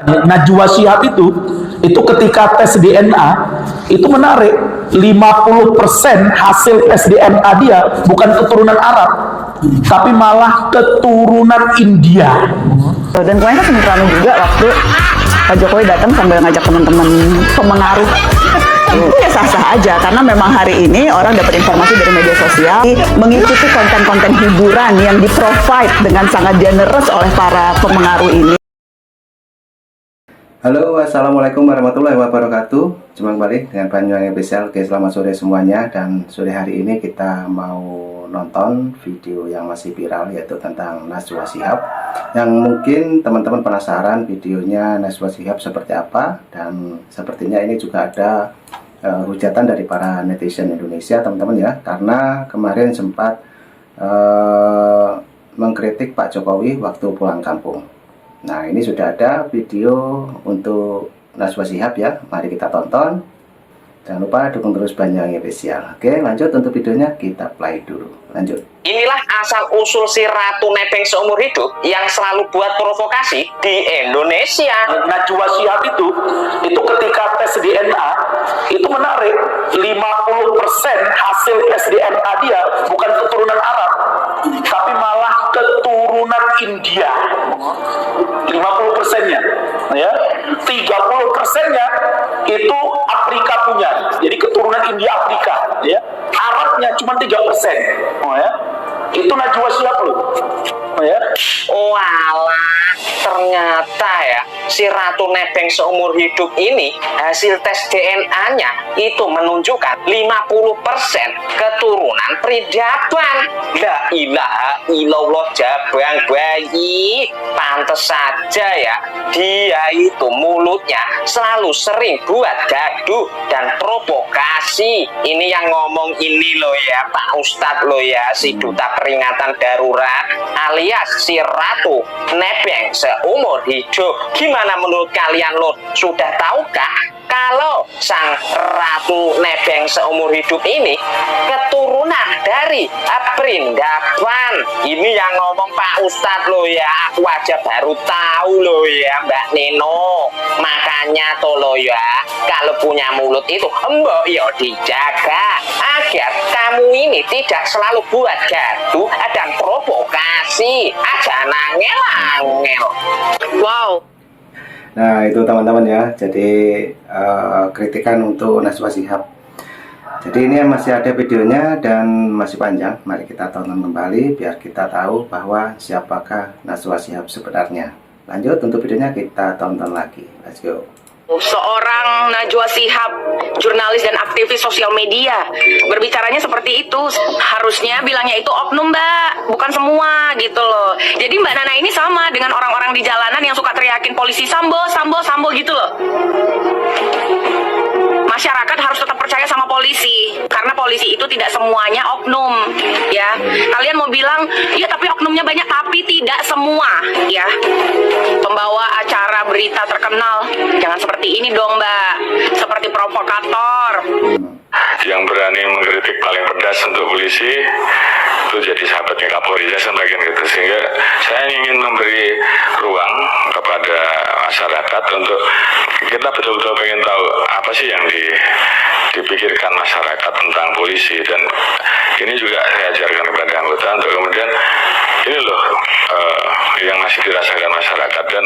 Najwa Shihab itu ketika tes DNA itu menarik, 50% hasil tes DNA dia bukan keturunan Arab tapi malah keturunan India. Dan kemarin kan sempat ramai juga waktu Pak Jokowi datang sambil ngajak teman-teman pemengaruh. Itu ya sah-sah aja, karena memang hari ini orang dapat informasi dari media sosial, mengikuti konten-konten hiburan yang di-provide dengan sangat generous oleh para pemengaruh ini. Halo, assalamualaikum warahmatullahi wabarakatuh. Jumpa kembali dengan Banyuwangi Official. Oke, selamat sore semuanya. Dan sore hari ini kita mau nonton video yang masih viral, yaitu tentang Najwa Shihab. Yang mungkin teman-teman penasaran videonya Najwa Shihab seperti apa. Dan sepertinya ini juga ada hujatan dari para netizen Indonesia, teman-teman ya. Karena kemarin sempat mengkritik Pak Jokowi waktu pulang kampung. Nah, ini sudah ada video untuk Najwa Shihab ya. Mari kita tonton. Jangan lupa dukung terus Banyuwangi Official. Oke, lanjut untuk videonya, kita play dulu. Lanjut. Inilah asal-usul si Ratu Nebeng seumur hidup yang selalu buat provokasi di Indonesia. Najwa Shihab itu ketika tes DNA itu menarik, 50% hasil tes DNA dia bukan keturunan Arab tapi malah keturunan India. 50%-nya ya, 30%-nya itu Afrika punya, jadi keturunan India Afrika ya. Arabnya cuma 3%. Oh ya, itu Najwa Shihab loh. Oh ya. Oh alah, ternyata ya si Ratu Nebeng seumur hidup ini hasil tes DNA-nya itu menunjukkan 50% keturunan peradaban. La ilaha illallah, jabang bayi. Pantes saja ya dia itu mulutnya selalu sering buat gaduh dan provokasi. Ini yang ngomong ini loh ya Pak Ustadz loh ya, si Duta Peringatan Darurat alias si Ratu Nebeng seumur hidup. Gimana menurut kalian loh? Sudah tahukah kalau sang Ratu Nebeng seumur hidup ini keturunan dari peradaban? Ini yang ngomong Pak Ustadz loh ya, aku aja baru tahu loh ya Mbak Nino. Makanya tuh loh ya, kalau punya mulut itu mbok yo dijaga agar kamu ini tidak selalu buat gaduh dan provokasi. Aja nangel-angel. Wow. Nah, itu teman-teman ya. Jadi kritikan untuk Najwa Shihab. Jadi ini masih ada videonya dan masih panjang. Mari kita tonton kembali biar kita tahu bahwa siapakah Najwa Shihab sebenarnya. Lanjut untuk videonya, kita tonton lagi. Let's go. Seorang Najwa Shihab, jurnalis dan aktivis sosial media, berbicaranya seperti itu. Harusnya bilangnya itu oknum Mbak, bukan semua gitu loh. Jadi Mbak Nana ini sama dengan orang-orang di jalanan yang suka teriakin polisi Sambo, Sambo, Sambo gitu loh. Masyarakat harus tetap percaya sama polisi, karena polisi itu tidak semuanya oknum ya. Kalian mau bilang iya tapi oknumnya banyak, tapi tidak semua ya. Pembawa acara berita terkenal jangan seperti ini dong Mbak, seperti provokator yang berani mengkritik paling pedas untuk polisi itu jadi sahabatnya Kapolri ya, sebagian gitu. Sehingga saya ingin memberi ruang kepada masyarakat untuk kita betul-betul pengen tahu apa sih yang dipikirkan masyarakat tentang polisi, dan ini juga saya ajarkan kepada anggota untuk kemudian ini loh yang masih dirasakan masyarakat, dan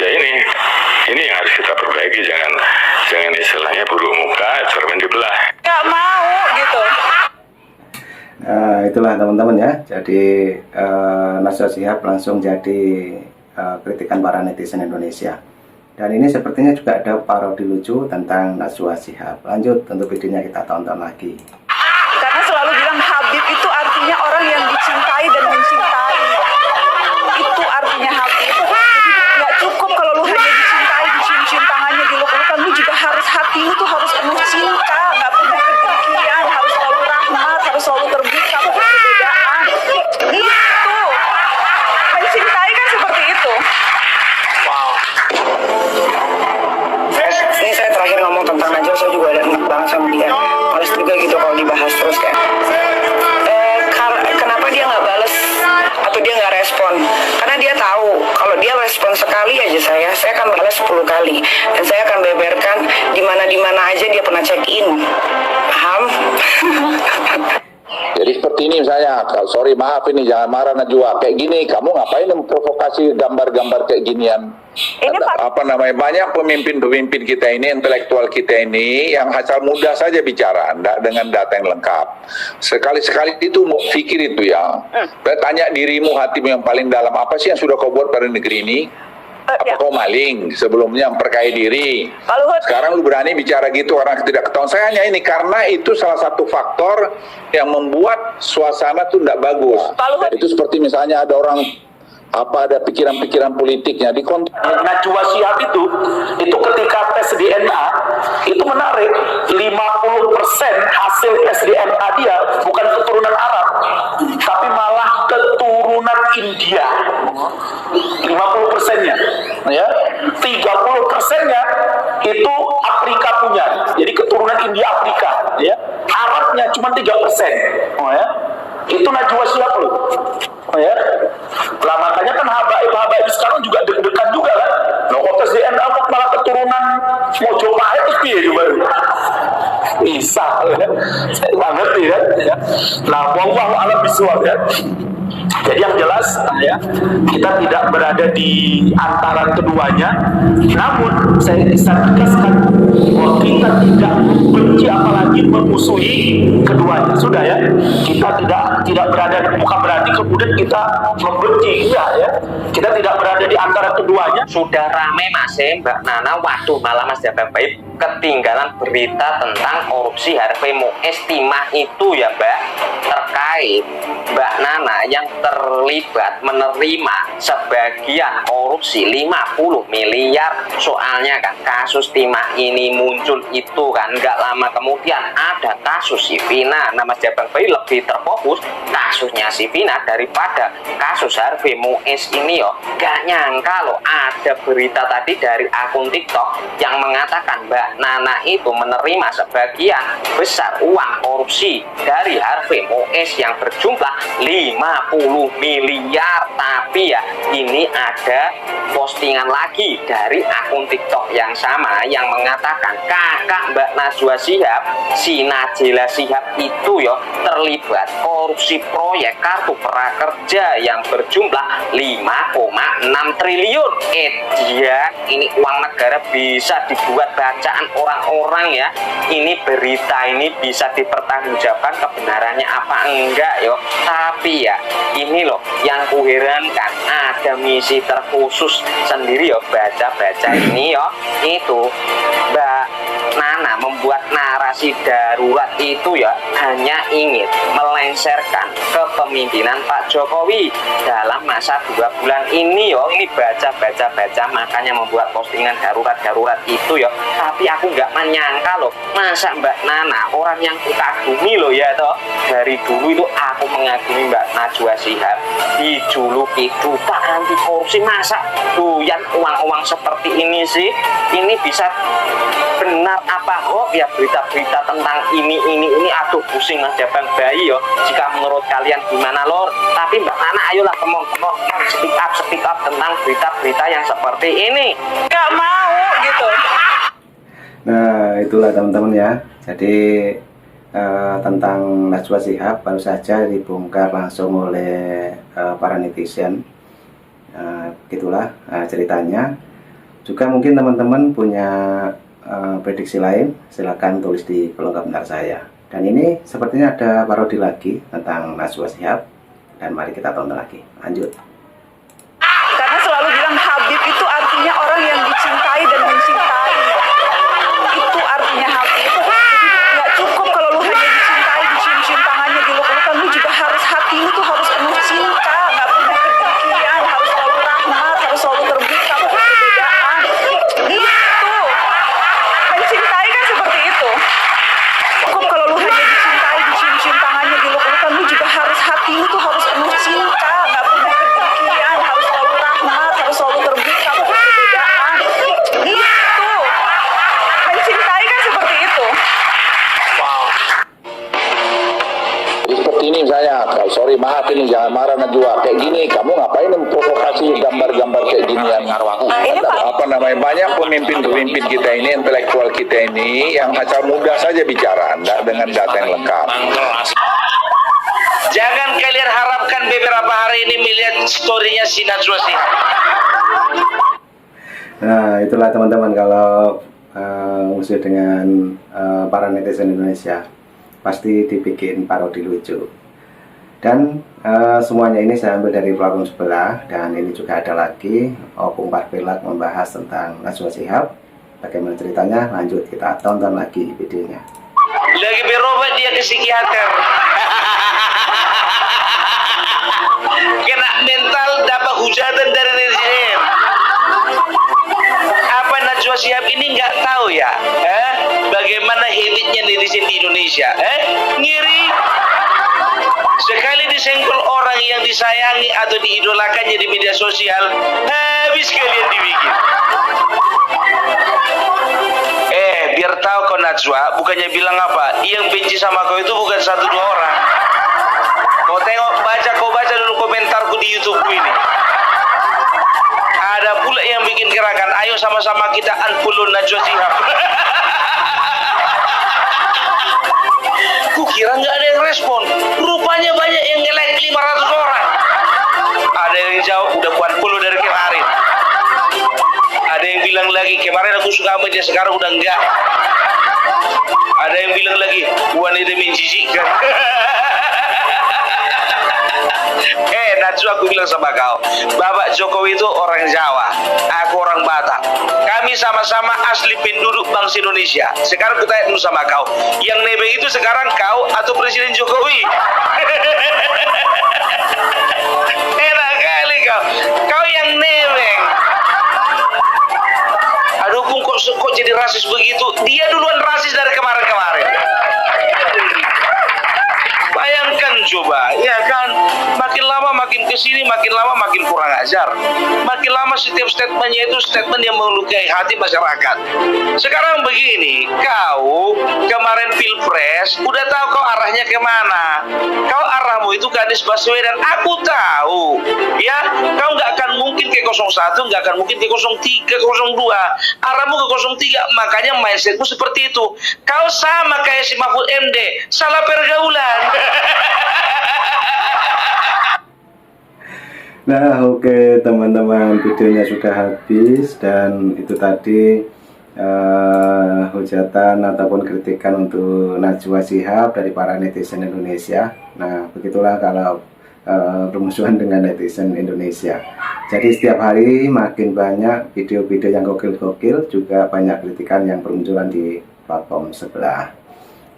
ya ini yang harus kita perbaiki. Jangan istilahnya buruk muka cermin dibelah. nggak mau gitu. Nah, itulah teman-teman ya. Jadi Najwa Shihab langsung jadi kritikan para netizen Indonesia. Dan ini sepertinya juga ada parodi lucu tentang Najwa Shihab. Lanjut untuk videonya, kita tonton lagi. Karena selalu bilang Habib itu artinya orang yang dicintai dan mencintai. Itu artinya Habib. Jadi nggak cukup kalau lu hanya dicintai, dicium-cium tangannya, diluk-lukan. Lu juga harus, hati lu tuh harus penuh cinta, nggak punya kedengkian, harus selalu rahmat, harus selalu terbuka pada perbedaan. Itu mencintai kan seperti itu. Ini saya terakhir ngomong tentang Najwa, saya juga ada enak banget sama dia. Males juga gitu kalau dibahas terus kan. Kenapa dia nggak bales atau dia nggak respon? Karena dia tahu kali aja saya akan balas 10 kali. Dan saya akan beberkan di mana aja dia pernah check in. Paham? Jadi seperti ini misalnya, sorry maaf ini jangan marah Najwa, kayak gini kamu ngapain memprovokasi gambar-gambar kayak ginian? Ini Apa namanya, banyak pemimpin-pemimpin kita ini, intelektual kita ini yang asal mudah saja bicara, enggak dengan data yang lengkap. Sekali-sekali itu mau pikir itu ya. Tanya dirimu, hatimu yang paling dalam, apa sih yang sudah kau buat pada negeri ini? Apa kau maling sebelumnya, memperkaya diri? Pak Luhut. Sekarang lu berani bicara gitu orang tidak ketahuan. Saya hanya ini karena itu salah satu faktor yang membuat suasana tuh tidak bagus. Pak Luhut. Itu seperti misalnya ada orang ada pikiran-pikiran politiknya di konten. Najwa Shihab itu ketika tes DNA itu menarik 50% hasil tes DNA dia bukan keturunan Arab tapi malah keturunan India. 50%-nya ya, 30%-nya itu Afrika punya, jadi keturunan India Afrika ya. Arabnya cuma 3%. Oh ya, itu Najwa Shihab loh. Oh ya, lah makanya kan habaib sekarang juga deg-degan juga kan. Nah, kok tes DNA kok malah keturunan Mojopahit terus piye juga. Bisa ya. Saya nggak ngerti kan ya. Nah, wallahu a'lam bishawab ya. Jadi yang jelas ya, kita tidak berada di antara keduanya. Namun saya bisa tegaskan bahwa kita tidak membenci apalagi memusuhi keduanya. Sudah ya, kita tidak berada, bukan berarti kemudian kita membenci, enggak ya. Kita tidak berada di antara keduanya. Sudah rame Mas Mbak Nana, waduh malah Mas Jabang Baik ketinggalan berita tentang korupsi Harvey Muiz Timah itu ya Mbak, terkait Mbak Nana yang terlibat menerima sebagian korupsi 50 miliar. Soalnya kan kasus Timah ini muncul itu kan nggak lama kemudian ada kasus Sivina. Nah Mas Jabang Baik lebih terfokus kasusnya Sivina daripada kasus Harvey Muiz ini yo. Gak nyangka loh ada berita tadi dari akun TikTok yang mengatakan Mbak Nana itu menerima sebagian besar uang korupsi dari Harvey Muiz yang berjumlah 50 miliar. Tapi ya ini ada postingan lagi dari akun TikTok yang sama yang mengatakan kakak Mbak Najwa Shihab, si Najela Shihab itu yo terlibat korupsi proyek kartu prakerja yang berjumlah 5,6 triliun. Dia ini uang negara bisa dibuat bacaan orang-orang ya. Ini berita ini bisa dipertanggungjawabkan kebenarannya apa enggak yo. Tapi ya ini loh yang kuherankan, ada misi terkhusus sendiri yo baca-baca ini yo. Itu Mbak Nana membuat narasi darurat itu ya hanya ingin melengsarkan kepemimpinan Pak Jokowi dalam masa 2 bulan ini yo. Ini baca makanya membuat postingan darurat itu yo. Tapi aku nggak menyangka loh, masa Mbak Nana orang yang kukagumi loh ya toh. Dari dulu itu aku mengagumi Mbak Najwa Shihab, dijuluki duta anti korupsi. Masa doyan uang-uang seperti ini sih? Ini bisa benar apa hoax ya berita-berita tentang ini aduh pusing Mas Jabang Bayi yo. Jika menurut kalian gimana lor? Tapi Mbak Nana ayolah kemong speak up tentang berita-berita yang seperti ini. Gak mau gitu. Nah itulah teman-teman ya. Jadi tentang Najwa Shihab baru saja dibongkar langsung oleh para netizen. Gitulah ceritanya. Juga mungkin teman-teman punya prediksi lain, silakan tulis di kolom komentar saya. Dan ini sepertinya ada parodi lagi tentang Najwa Shihab, dan mari kita tonton lagi. Lanjut. Karena selalu bilang Habib itu artinya orang yang dicintai dan mencintai. Itu artinya Habib. Jadi nggak cukup kalau lu hanya dicintai, dicium-cium tangannya, diluk-lukan. Lu juga harus, hati lu tuh harus penuh cinta, nggak punya kedengkian, harus selalu rahmat, harus selalu terbuka, bukan perbedaan. Itu mencintai kan seperti itu. Cukup kalau lu hanya dicintai, dicium-cium tangannya, diluk-lukan. Lu juga harus, hati lu tuh harus penuh cinta, nggak punya kedengkian. sorry maaf ini jangan marah Najwa, kayak gini kamu ngapain memprovokasi gambar-gambar kayak ginian? Apa namanya, banyak pemimpin-pemimpin kita ini, intelektual kita ini yang asal mudah saja bicara, enggak dengan data yang lengkap. Jangan kalian harapkan beberapa hari ini melihat storynya si Najwa Shihab. Nah, itulah teman-teman, kalau musuh dengan para netizen Indonesia pasti dibikin parodi lucu. Dan semuanya ini saya ambil dari platform sebelah, dan ini juga ada lagi Opung Parpelak membahas tentang Najwa Shihab. Bagaimana ceritanya? Lanjut kita tonton lagi videonya. Lagi berobat dia ke psikiater. Kena mental, dapat hujatan dari netizen. Apa Najwa Shihab ini nggak tahu ya? Bagaimana habitnya netizen di Indonesia? Ngiri. Sekali disenggol orang yang disayangi atau diidolakannya di media sosial, habis kalian dibikin. Biar tahu kau Najwa, bukannya bilang apa, yang benci sama kau itu bukan 1-2 orang. Kau baca dulu komentarku di YouTube ini. Ada pula yang bikin gerakan, ayo sama-sama kita unfollow Najwa Shihab. Kukira nggak ada yang respon, rupanya banyak yang nge-like 500 orang. Ada yang jawab udah unfollow dari kemarin. Ada yang bilang lagi kemarin aku suka sama dia, sekarang udah enggak. Ada yang bilang lagi wanita menjijikkan. Najwa, aku bilang sama kau, Bapak Jokowi itu orang Jawa, aku orang Batak. Kami sama-sama asli penduduk bangsa Indonesia. Sekarang aku tanya dulu sama kau, yang nebeng itu sekarang kau atau Presiden Jokowi? Enak kali kau yang nebeng. Aduh, kok jadi rasis begitu? Dia duluan rasis dari kemarin-kemarin. Bayangkan coba, ya kan? Makin lama makin kesini, makin lama makin kurang ajar. Makin lama setiap statementnya itu statement yang melukai hati masyarakat. Sekarang begini, kau kemarin pilpres udah tahu kau arahnya kemana. Kau arahmu itu ke Anies Baswedan. Aku tahu, ya. Kau nggak akan mungkin ke 01, nggak akan mungkin ke 03, 02. Arahmu ke 03, makanya mindsetmu seperti itu. Kau sama kayak si Mahfud MD, salah pergaulan. Nah, oke teman-teman, videonya sudah habis, dan itu tadi hujatan ataupun kritikan untuk Najwa Shihab dari para netizen Indonesia. Nah, begitulah kalau permusuhan dengan netizen Indonesia. Jadi setiap hari makin banyak video-video yang gokil-gokil, juga banyak kritikan yang bermunculan di platform sebelah.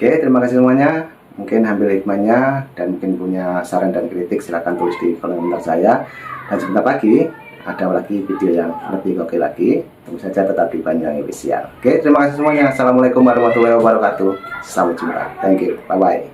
Oke, terima kasih semuanya. Mungkin ambil hikmahnya, dan mungkin punya saran dan kritik silahkan tulis di kolom komentar saya. Dan sebentar lagi ada lagi video yang lebih gokil lagi. Tunggu saja tetap di Banyuwangi Official. Oke, terima kasih semuanya. Assalamualaikum warahmatullahi wabarakatuh. Sampai jumpa. Thank you. Bye bye.